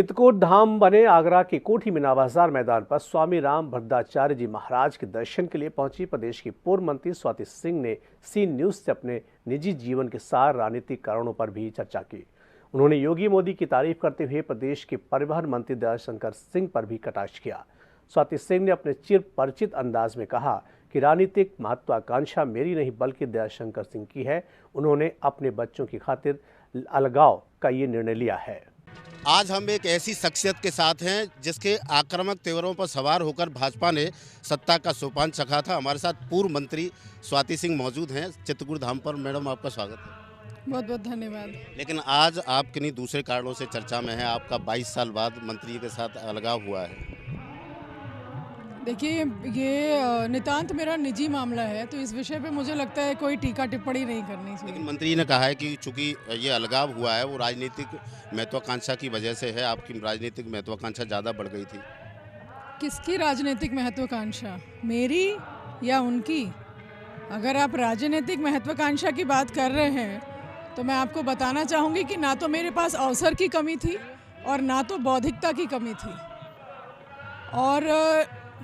चित्रकूट धाम बने आगरा के कोठी मीना बाजार मैदान पर स्वामी राम भद्राचार्य जी महाराज के दर्शन के लिए पहुंची प्रदेश की पूर्व मंत्री स्वाति सिंह ने सी न्यूज से अपने निजी जीवन के साथ राजनीतिक कारणों पर भी चर्चा की। उन्होंने योगी मोदी की तारीफ करते हुए प्रदेश के परिवहन मंत्री दयाशंकर सिंह पर भी कटाक्ष किया। स्वाति सिंह ने अपने चिर परिचित अंदाज में कहा कि राजनीतिक महत्वाकांक्षा मेरी नहीं बल्कि दयाशंकर सिंह की है। उन्होंने अपने बच्चों की खातिर अलगाव का ये निर्णय लिया है। आज हम एक ऐसी शख्सियत के साथ हैं जिसके आक्रामक तेवरों पर सवार होकर भाजपा ने सत्ता का सोपान चखा था। हमारे साथ पूर्व मंत्री स्वाति सिंह मौजूद हैं चित्रकूट धाम पर। मैडम, आपका स्वागत है। बहुत बहुत धन्यवाद। लेकिन आज आप किन्हीं दूसरे कारणों से चर्चा में हैं। आपका 22 साल बाद मंत्री के साथ अलगाव हुआ है। देखिए, ये नितांत मेरा निजी मामला है, तो इस विषय पे मुझे लगता है कोई टीका टिप्पणी नहीं करनी चाहिए। लेकिन मंत्री ने कहा है कि चूंकि ये अलगाव हुआ है वो राजनीतिक महत्वाकांक्षा की वजह से है। आपकी राजनीतिक महत्वाकांक्षा ज़्यादा बढ़ गई थी। किसकी राजनीतिक महत्वाकांक्षा, मेरी या उनकी? अगर आप राजनीतिक महत्वाकांक्षा की बात कर रहे हैं तो मैं आपको बताना चाहूँगी कि ना तो मेरे पास अवसर की कमी थी और ना तो बौद्धिकता की कमी थी। और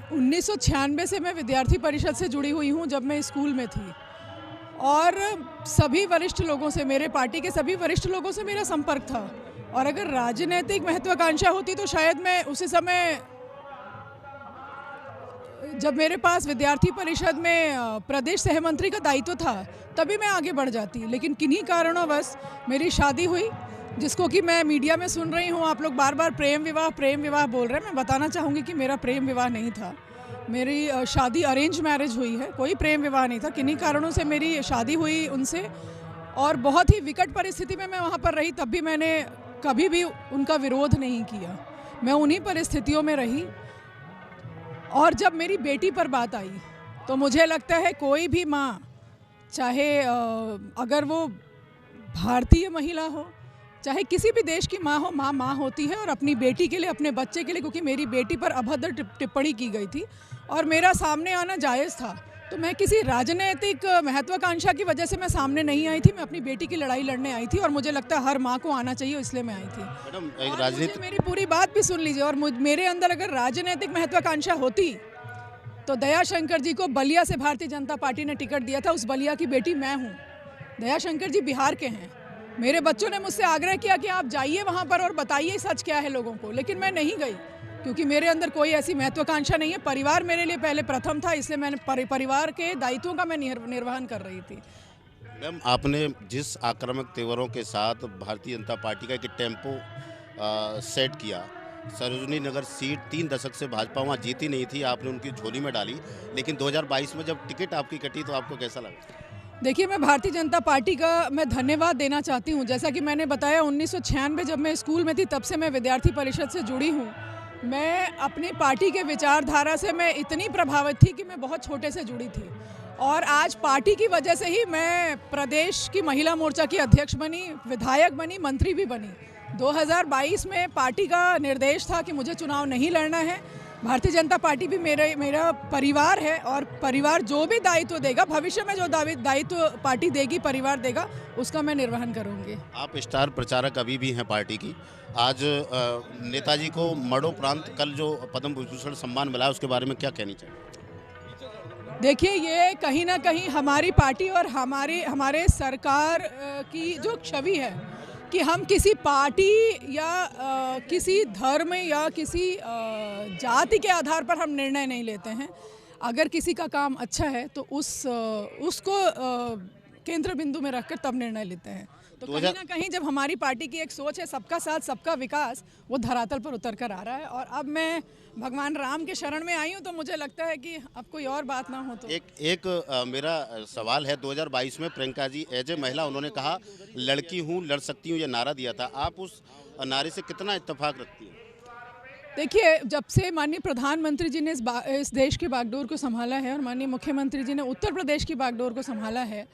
1996 से मैं विद्यार्थी परिषद से जुड़ी हुई हूँ, जब मैं स्कूल में थी, और सभी वरिष्ठ लोगों से, मेरे पार्टी के सभी वरिष्ठ लोगों से मेरा संपर्क था। और अगर राजनीतिक महत्वाकांक्षा होती तो शायद मैं उसी समय, जब मेरे पास विद्यार्थी परिषद में प्रदेश सहमंत्री का दायित्व था, तभी मैं आगे बढ़ जाती। लेकिन किन्हीं कारणों मेरी शादी हुई, जिसको कि मैं मीडिया में सुन रही हूँ, आप लोग बार बार प्रेम विवाह बोल रहे हैं। मैं बताना चाहूँगी कि मेरा प्रेम विवाह नहीं था। मेरी शादी अरेंज मैरिज हुई है, कोई प्रेम विवाह नहीं था। किन्हीं कारणों से मेरी शादी हुई उनसे, और बहुत ही विकट परिस्थिति में मैं वहाँ पर रही। तब भी मैंने कभी भी उनका विरोध नहीं किया, मैं उन्हीं परिस्थितियों में रही। और जब मेरी बेटी पर बात आई तो मुझे लगता है कोई भी माँ, चाहे अगर वो भारतीय महिला हो, चाहे किसी भी देश की माँ हो, माँ होती है। और अपनी बेटी के लिए, अपने बच्चे के लिए, क्योंकि मेरी बेटी पर अभद्र टिप्पणी की गई थी और मेरा सामने आना जायज़ था, तो मैं किसी राजनीतिक महत्वाकांक्षा की वजह से मैं सामने नहीं आई थी। मैं अपनी बेटी की लड़ाई लड़ने आई थी और मुझे लगता है हर माँ को आना चाहिए, इसलिए मैं आई थी। मैडम, और राजनीतिक, मेरी पूरी बात भी सुन लीजिए। और मेरे अंदर अगर राजनीतिक महत्वाकांक्षा होती तो दयाशंकर जी को बलिया से भारतीय जनता पार्टी ने टिकट दिया था। उस बलिया की बेटी मैं हूँ, दयाशंकर जी बिहार के हैं। मेरे बच्चों ने मुझसे आग्रह किया कि आप जाइए वहाँ पर और बताइए सच क्या है लोगों को, लेकिन मैं नहीं गई, क्योंकि मेरे अंदर कोई ऐसी महत्वाकांक्षा नहीं है। परिवार मेरे लिए पहले प्रथम था, इसलिए मैंने परिवार के दायित्वों का मैं निर्वहन कर रही थी। मैम, आपने जिस आक्रामक तेवरों के साथ भारतीय जनता पार्टी का एक टेम्पो सेट किया, सरोजनी नगर सीट 3 दशक से भाजपा वहाँ जीती नहीं थी, आपने उनकी झोली में डाली। लेकिन 2022 में जब टिकट आपकी कटी तो आपको कैसा लगा? देखिए, मैं भारतीय जनता पार्टी का मैं धन्यवाद देना चाहती हूँ। जैसा कि मैंने बताया, 1996 जब मैं स्कूल में थी, तब से मैं विद्यार्थी परिषद से जुड़ी हूँ। मैं अपनी पार्टी के विचारधारा से मैं इतनी प्रभावित थी कि मैं बहुत छोटे से जुड़ी थी, और आज पार्टी की वजह से ही मैं प्रदेश की महिला मोर्चा की अध्यक्ष बनी, विधायक बनी, मंत्री भी बनी। 2022 में पार्टी का निर्देश था कि मुझे चुनाव नहीं लड़ना है। भारतीय जनता पार्टी भी मेरा परिवार है, और परिवार जो भी दायित्व देगा, भविष्य में जो दायित्व पार्टी देगी, परिवार देगा, उसका मैं निर्वहन करूंगी। आप स्टार प्रचारक अभी भी हैं पार्टी की। आज नेताजी को मरणोपरांत कल जो पद्म विभूषण सम्मान मिला, उसके बारे में क्या कहनी चाहिए? देखिए, ये कहीं ना कहीं हमारी पार्टी और हमारे सरकार की जो छवि है कि हम किसी पार्टी या किसी धर्म या किसी जाति के आधार पर हम निर्णय नहीं लेते हैं। अगर किसी का काम अच्छा है तो उसको केंद्र बिंदु में रखकर तब निर्णय लेते हैं। तो कहीं ना कहीं जब हमारी पार्टी की एक सोच है सबका साथ सबका विकास, वो धरातल पर उतर कर आ रहा है। और अब मैं भगवान राम के शरण में आई हूँ, तो मुझे लगता है कि अब कोई और बात ना हो। तो मेरा सवाल है, 2022 में प्रियंका जी एज ए महिला उन्होंने कहा लड़की हूँ, लड़ सकती हूँ, ये नारा दिया था। आप उस नारे से कितना इत्तेफाक रखती हैं? देखिए, जब से माननीय प्रधानमंत्री जी ने इस देश की बागडोर को संभाला है और माननीय मुख्यमंत्री जी ने उत्तर प्रदेश की बागडोर को संभाला है,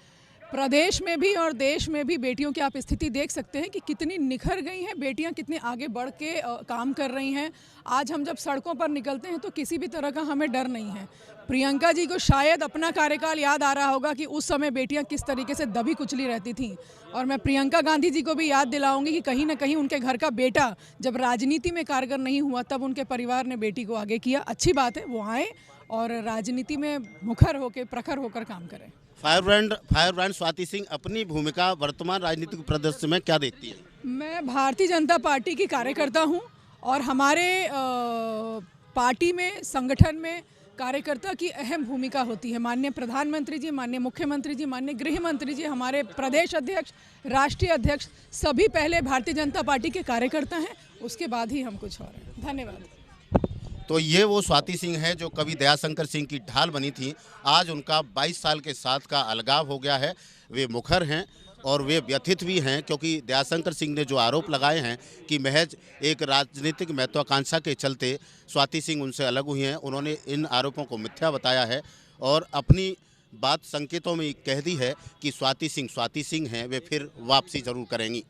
प्रदेश में भी और देश में भी बेटियों की आप स्थिति देख सकते हैं कि कितनी निखर गई हैं बेटियां, कितने आगे बढ़ के काम कर रही हैं। आज हम जब सड़कों पर निकलते हैं तो किसी भी तरह का हमें डर नहीं है। प्रियंका जी को शायद अपना कार्यकाल याद आ रहा होगा कि उस समय बेटियां किस तरीके से दबी कुचली रहती थीं, और मैं प्रियंका गांधी जी को भी याद दिलाऊंगी कि कहीं ना कहीं उनके घर का बेटा जब राजनीति में कारगर नहीं हुआ तब उनके परिवार ने बेटी को आगे किया। अच्छी बात है, वो आए और राजनीति में मुखर होकर, प्रखर होकर काम करें। फायर ब्रांड स्वाति सिंह अपनी भूमिका वर्तमान राजनीतिक परिदृश्य में क्या देखती है? मैं भारतीय जनता पार्टी की कार्यकर्ता हूं और हमारे पार्टी में, संगठन में कार्यकर्ता की अहम भूमिका होती है। माननीय प्रधानमंत्री जी, माननीय मुख्यमंत्री जी, माननीय गृह मंत्री जी, हमारे प्रदेश अध्यक्ष, राष्ट्रीय अध्यक्ष, सभी पहले भारतीय जनता पार्टी के कार्यकर्ता हैं, उसके बाद ही हम कुछ और हैं। धन्यवाद। तो ये वो स्वाति सिंह है जो कभी दयाशंकर सिंह की ढाल बनी थी। आज उनका 22 साल के साथ का अलगाव हो गया है। वे मुखर हैं और वे व्यथित भी हैं, क्योंकि दयाशंकर सिंह ने जो आरोप लगाए हैं कि महज एक राजनीतिक महत्वाकांक्षा के चलते स्वाति सिंह उनसे अलग हुई हैं, उन्होंने इन आरोपों को मिथ्या बताया है और अपनी बात संकेतों में कह दी है कि स्वाति सिंह हैं, वे फिर वापसी जरूर करेंगी।